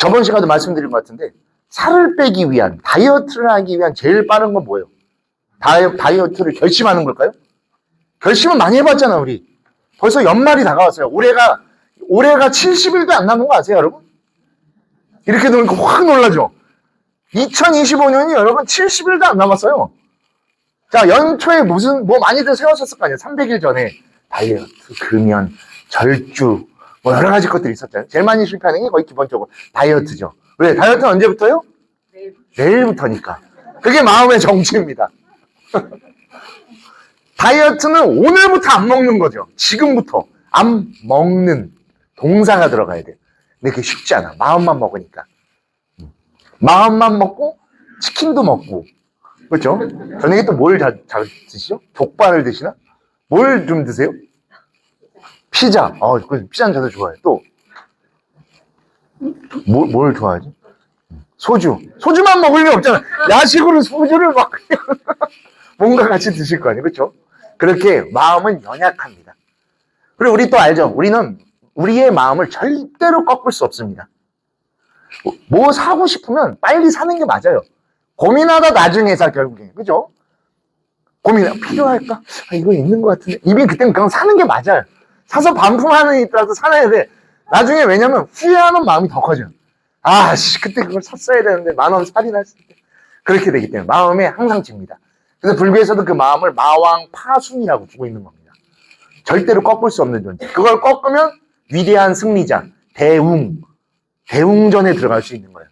저번 시간에도 말씀드린 것 같은데 살을 빼기 위한, 다이어트를 하기 위한 제일 빠른 건 뭐예요? 다이어트를 결심하는 걸까요? 결심은 많이 해봤잖아 우리. 벌써 연말이 다가왔어요. 올해가 70일도 안 남은 거 아세요 여러분? 이렇게 되니까 확 놀라죠. 2025년이 여러분 70일도 안 남았어요. 자, 연초에 뭐 많이들 세우셨을 거 아니에요. 300일 전에 다이어트, 금연, 절주 뭐 여러 가지 것들이 있었잖아요. 제일 많이 실패하는 게 거의 기본적으로 다이어트죠. 왜? 다이어트는 언제부터요? 내일부터니까. 그게 마음의 정체입니다. 다이어트는 오늘부터 안 먹는 거죠. 지금부터 안 먹는 동사가 들어가야 돼요. 근데 그게 쉽지 않아. 마음만 먹으니까. 마음만 먹고 치킨도 먹고, 그렇죠? 저녁에 또 뭘 잘 드시죠? 족발을 드시나? 뭘 좀 드세요? 피자. 피자는 저도 좋아해요. 또 뭘 좋아하지? 소주만 먹을 리 없잖아. 야식으로 소주를 막 뭔가 같이 드실 거 아니에요, 그렇죠? 그렇게 마음은 연약합니다. 그리고 우리 또 알죠? 우리는 우리의 마음을 절대로 꺾을 수 없습니다. 뭐 사고 싶으면 빨리 사는 게 맞아요. 고민하다 나중에 사, 결국에. 그죠? 필요할까? 이거 있는 것 같은데. 이미 그때는 그냥 사는 게 맞아요. 사서 반품하는 있더라도 사놔야 돼. 나중에 왜냐면 후회하는 마음이 더 커져요. 그때 그걸 샀어야 되는데 10,000원 할인했을 때. 그렇게 되기 때문에 마음에 항상 집니다. 그래서 불교에서도 그 마음을 마왕파순이라고 두고 있는 겁니다. 절대로 꺾을 수 없는 존재. 그걸 꺾으면 위대한 승리자, 대웅전에 들어갈 수 있는 거예요.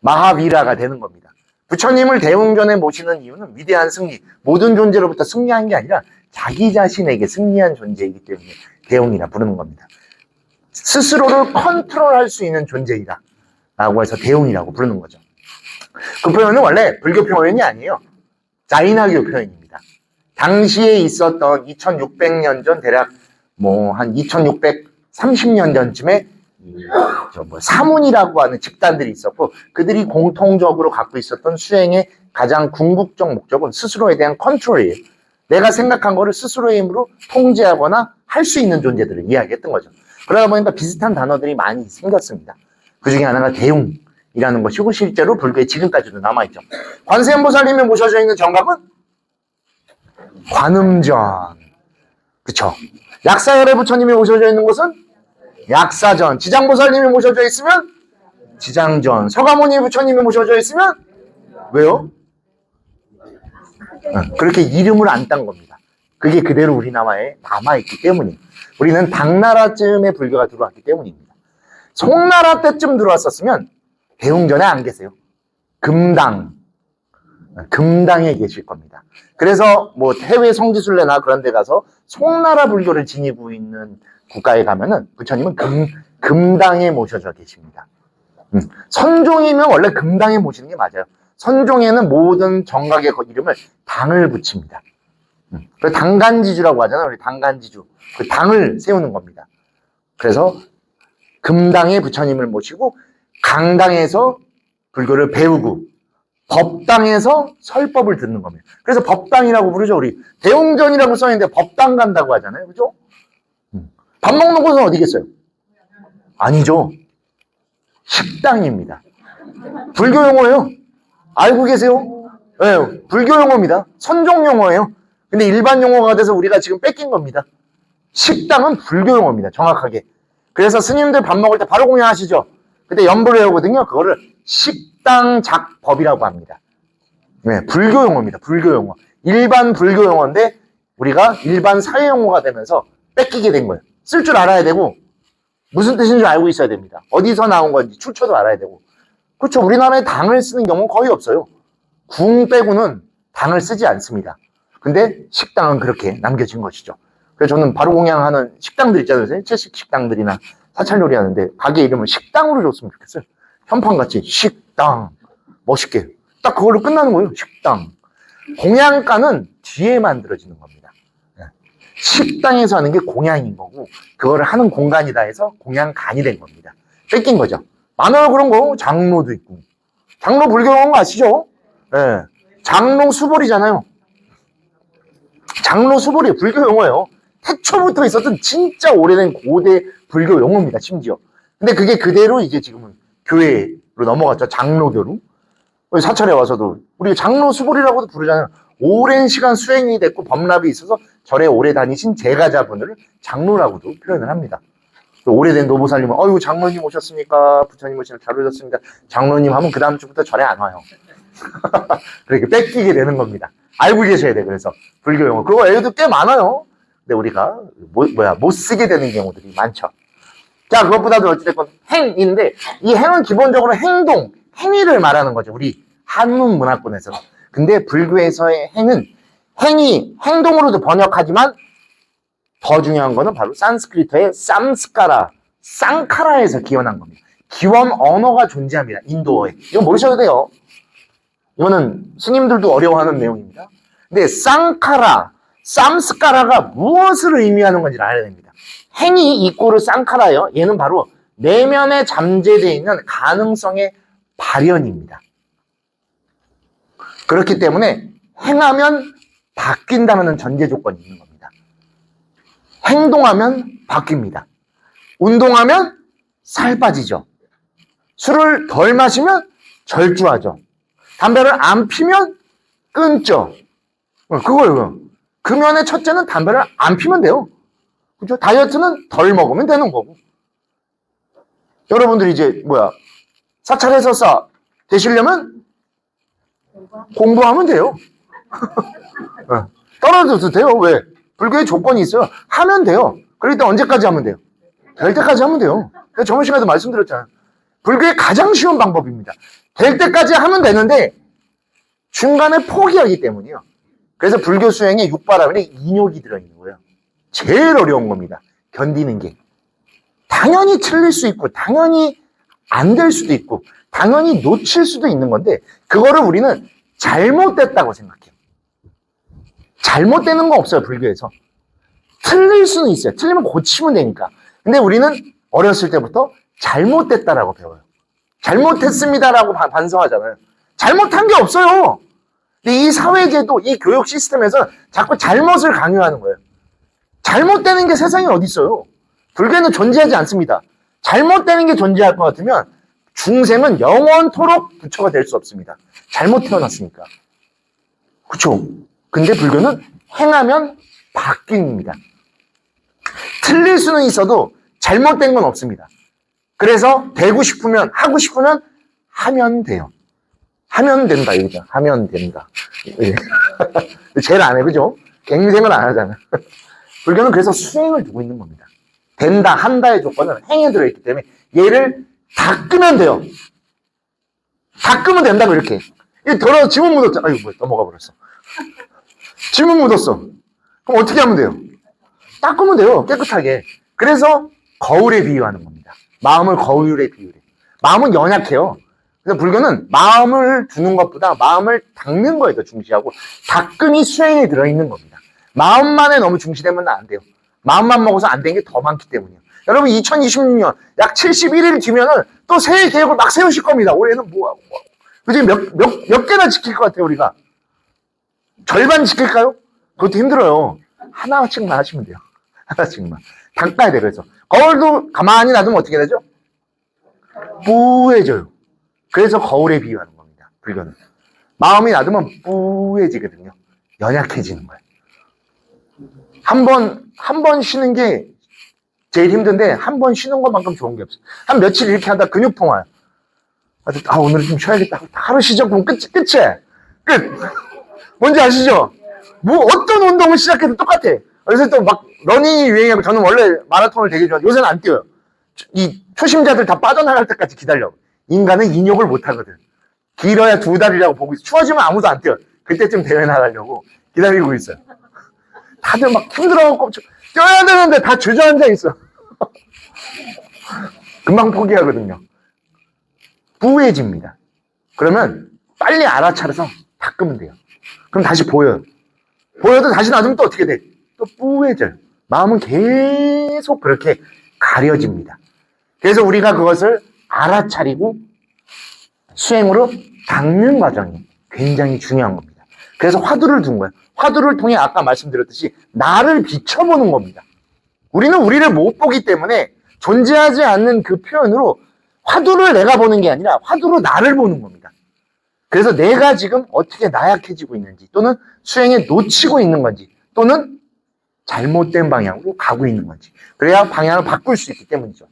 마하비라가 되는 겁니다. 부처님을 대웅전에 모시는 이유는 위대한 승리, 모든 존재로부터 승리한 게 아니라 자기 자신에게 승리한 존재이기 때문에 대웅이라 부르는 겁니다. 스스로를 컨트롤할 수 있는 존재이다 라고 해서 대웅이라고 부르는 거죠. 그 표현은 원래 불교 표현이 아니에요. 자이나교 표현입니다. 당시에 있었던 2600년 전, 대략 한 2630년 전쯤에 사문이라고 하는 집단들이 있었고, 그들이 공통적으로 갖고 있었던 수행의 가장 궁극적 목적은 스스로에 대한 컨트롤이에요. 내가 생각한 거를 스스로의 힘으로 통제하거나 할 수 있는 존재들을 이야기했던 거죠. 그러다 보니까 비슷한 단어들이 많이 생겼습니다. 그 중에 하나가 대웅이라는 것이고, 실제로 불교에 지금까지도 남아있죠. 관세음보살님이 모셔져 있는 정각은 관음전, 그쵸? 약사열애 부처님이 모셔져 있는 곳은 약사전, 지장보살님이 모셔져 있으면 지장전, 서가모니 부처님이 모셔져 있으면 왜요? 그렇게 이름을 안 딴 겁니다. 그게 그대로 우리나라에 남아있기 때문이에요. 우리는 당나라쯤에 불교가 들어왔기 때문입니다. 송나라 때쯤 들어왔었으면 대웅전에 안 계세요. 금당에 계실 겁니다. 그래서 해외 성지순례나 그런 데 가서 송나라 불교를 지니고 있는 국가에 가면은 부처님은 금당에 모셔져 계십니다. 선종이면 원래 금당에 모시는 게 맞아요. 선종에는 모든 정각의 이름을 당을 붙입니다. 그래서 당간지주라고 하잖아요. 우리 당간지주. 그 당을 세우는 겁니다. 그래서 금당에 부처님을 모시고 강당에서 불교를 배우고 법당에서 설법을 듣는 겁니다. 그래서 법당이라고 부르죠. 우리 대웅전이라고 써있는데 법당 간다고 하잖아요. 그죠? 밥 먹는 곳은 어디겠어요? 아니죠. 식당입니다. 불교 용어예요. 알고 계세요? 네, 불교 용어입니다. 선종 용어예요. 근데 일반 용어가 돼서 우리가 지금 뺏긴 겁니다. 식당은 불교 용어입니다. 정확하게. 그래서 스님들 밥 먹을 때 바로 공양하시죠. 그때 연불을 해오거든요. 그거를 식당작법이라고 합니다. 네, 불교 용어입니다. 불교 용어. 일반 불교 용어인데 우리가 일반 사회 용어가 되면서 뺏기게 된 거예요. 쓸 줄 알아야 되고 무슨 뜻인 줄 알고 있어야 됩니다. 어디서 나온 건지 출처도 알아야 되고. 그렇죠. 우리나라에 당을 쓰는 경우는 거의 없어요. 궁 빼고는 당을 쓰지 않습니다. 근데 식당은 그렇게 남겨진 것이죠. 그래서 저는 바로 공양하는 식당들 있잖아요. 채식 식당들이나 사찰 요리 하는데 가게 이름을 식당으로 줬으면 좋겠어요. 현판같이 식당. 멋있게. 딱 그걸로 끝나는 거예요. 식당. 공양가는 뒤에 만들어지는 겁니다. 식당에서 하는 게 공양인 거고 그거를 하는 공간이다 해서 공양간이 된 겁니다. 뺏긴 거죠. 많아요 그런 거. 장로도 있고. 장로 불교 용어 아시죠? 네. 장로 수보리잖아요. 장로 수보리 불교 용어예요. 태초부터 있었던 진짜 오래된 고대 불교 용어입니다. 심지어. 근데 그게 그대로 이제 지금은 교회로 넘어갔죠. 장로교로. 사찰에 와서도 우리 장로 수보리라고도 부르잖아요. 오랜 시간 수행이 됐고 법납이 있어서 절에 오래 다니신 제가자분들을 장로라고도 표현을 합니다. 오래된 노보살님은 어이구 장로님 오셨습니까? 부처님 오시면 잘 오셨습니다. 장로님 하면 그 다음 주부터 절에 안 와요. 그렇게 뺏기게 되는 겁니다. 알고 계셔야 돼. 그래서 불교 용어 그거 애도 꽤 많아요. 근데 우리가 못 쓰게 되는 경우들이 많죠. 자, 그것보다도 어찌됐건 행인데 이 행은 기본적으로 행동, 행위를 말하는 거죠. 우리 한문 문화권에서. 근데 불교에서의 행은 행위, 행동으로도 번역하지만 더 중요한 거는 바로 산스크리트의 쌈스카라, 쌍카라에서 기원한 겁니다. 기원 언어가 존재합니다. 인도어에. 이거 모르셔도 돼요. 이거는 스님들도 어려워하는 내용입니다. 근데 쌍카라, 쌈스카라가 무엇을 의미하는 건지 알아야 됩니다. 행위 이꼬르 쌍카라예요. 얘는 바로 내면에 잠재되어 있는 가능성의 발현입니다. 그렇기 때문에 행하면 바뀐다는 전제 조건이 있는 겁니다. 행동하면 바뀝니다. 운동하면 살 빠지죠. 술을 덜 마시면 절주하죠. 담배를 안 피면 끊죠. 그거예요. 그 면의 첫째는 담배를 안 피면 돼요. 그죠? 다이어트는 덜 먹으면 되는 거고. 여러분들이 이제 사찰에서 되시려면 공부하면 돼요. 떨어져도 돼요. 왜? 불교의 조건이 있어요. 하면 돼요. 그럴 때 언제까지 하면 돼요? 될 때까지 하면 돼요. 제가 저번 시간에도 말씀드렸잖아요. 불교의 가장 쉬운 방법입니다. 될 때까지 하면 되는데 중간에 포기하기 때문이에요. 그래서 불교 수행에 육바라밀에 인욕이 들어있는 거예요. 제일 어려운 겁니다. 견디는 게. 당연히 틀릴 수 있고 당연히 안 될 수도 있고 당연히 놓칠 수도 있는 건데 그거를 우리는 잘못됐다고 생각해요. 잘못되는 거 없어요. 불교에서. 틀릴 수는 있어요. 틀리면 고치면 되니까. 근데 우리는 어렸을 때부터 잘못됐다라고 배워요. 잘못했습니다라고 반성하잖아요. 잘못한 게 없어요. 근데 이 사회제도, 이 교육 시스템에서 자꾸 잘못을 강요하는 거예요. 잘못되는 게 세상에 어디 있어요? 불교는 존재하지 않습니다. 잘못되는 게 존재할 것 같으면 중생은 영원토록 부처가 될 수 없습니다. 잘못 태어났으니까. 그렇죠? 근데 불교는 행하면 바뀝니다. 틀릴 수는 있어도 잘못된 건 없습니다. 그래서 되고 싶으면, 하고 싶으면 하면 돼요. 하면 된다, 이거죠. 하면 된다. 제일 안 해, 그죠? 갱생을 안 하잖아요. 불교는 그래서 수행을 두고 있는 겁니다. 된다, 한다의 조건은 행에 들어있기 때문에 얘를 닦으면 돼요. 닦으면 된다고 이렇게. 더러워 지문 묻었잖아. 아이고, 넘어가 버렸어. 지문 묻었어. 그럼 어떻게 하면 돼요? 닦으면 돼요. 깨끗하게. 그래서 거울에 비유하는 겁니다. 마음을 거울에 비유해. 마음은 연약해요. 그래서 불교는 마음을 두는 것보다 마음을 닦는 거에 더 중시하고 닦음이 수행에 들어있는 겁니다. 마음만에 너무 중시되면 안 돼요. 마음만 먹어서 안 된 게 더 많기 때문이에요. 여러분 2026년 약 71일 뒤면은 또 새해 계획을 막 세우실 겁니다. 올해는 뭐하고 그지? 몇 개나 지킬 것 같아요, 우리가? 절반 지킬까요? 그것도 힘들어요. 하나씩만 하시면 돼요. 하나씩만. 닦아야 돼요, 그래서. 거울도 가만히 놔두면 어떻게 되죠? 뿌해져요. 그래서 거울에 비유하는 겁니다, 불교는. 마음이 놔두면 뿌해지거든요. 연약해지는 거예요. 한 번 쉬는 게 제일 힘든데, 한 번 쉬는 것만큼 좋은 게 없어요. 한 며칠 이렇게 하다 근육 통화요. 오늘은 좀 쉬어야겠다. 하루 쉬죠? 그럼 끝이에요. 끝! 뭔지 아시죠? 어떤 운동을 시작해도 똑같아. 그래서 또 막 러닝이 유행하고 저는 원래 마라톤을 되게 좋아해요. 요새는 안 뛰어요. 이 초심자들 다 빠져나갈 때까지 기다려. 인간은 인욕을 못 하거든. 길어야 2달이라고 보고 있어. 추워지면 아무도 안 뛰어. 그때쯤 대회 나가려고 기다리고 있어요. 다들 막 힘들어갖고 뛰어야 되는데 다 주저앉아 있어. 금방 포기하거든요. 뿌해집니다. 그러면 빨리 알아차려서 닦으면 돼요. 그럼 다시 보여요. 보여도 다시 놔두면 또 어떻게 돼? 또 뿌해져요. 마음은 계속 그렇게 가려집니다. 그래서 우리가 그것을 알아차리고 수행으로 닦는 과정이 굉장히 중요한 겁니다. 그래서 화두를 둔 거예요. 화두를 통해 아까 말씀드렸듯이 나를 비춰보는 겁니다. 우리는 우리를 못 보기 때문에 존재하지 않는 그 표현으로 화두를 내가 보는 게 아니라 화두로 나를 보는 겁니다. 그래서 내가 지금 어떻게 나약해지고 있는지, 또는 수행에 놓치고 있는 건지, 또는 잘못된 방향으로 가고 있는 건지, 그래야 방향을 바꿀 수 있기 때문이죠.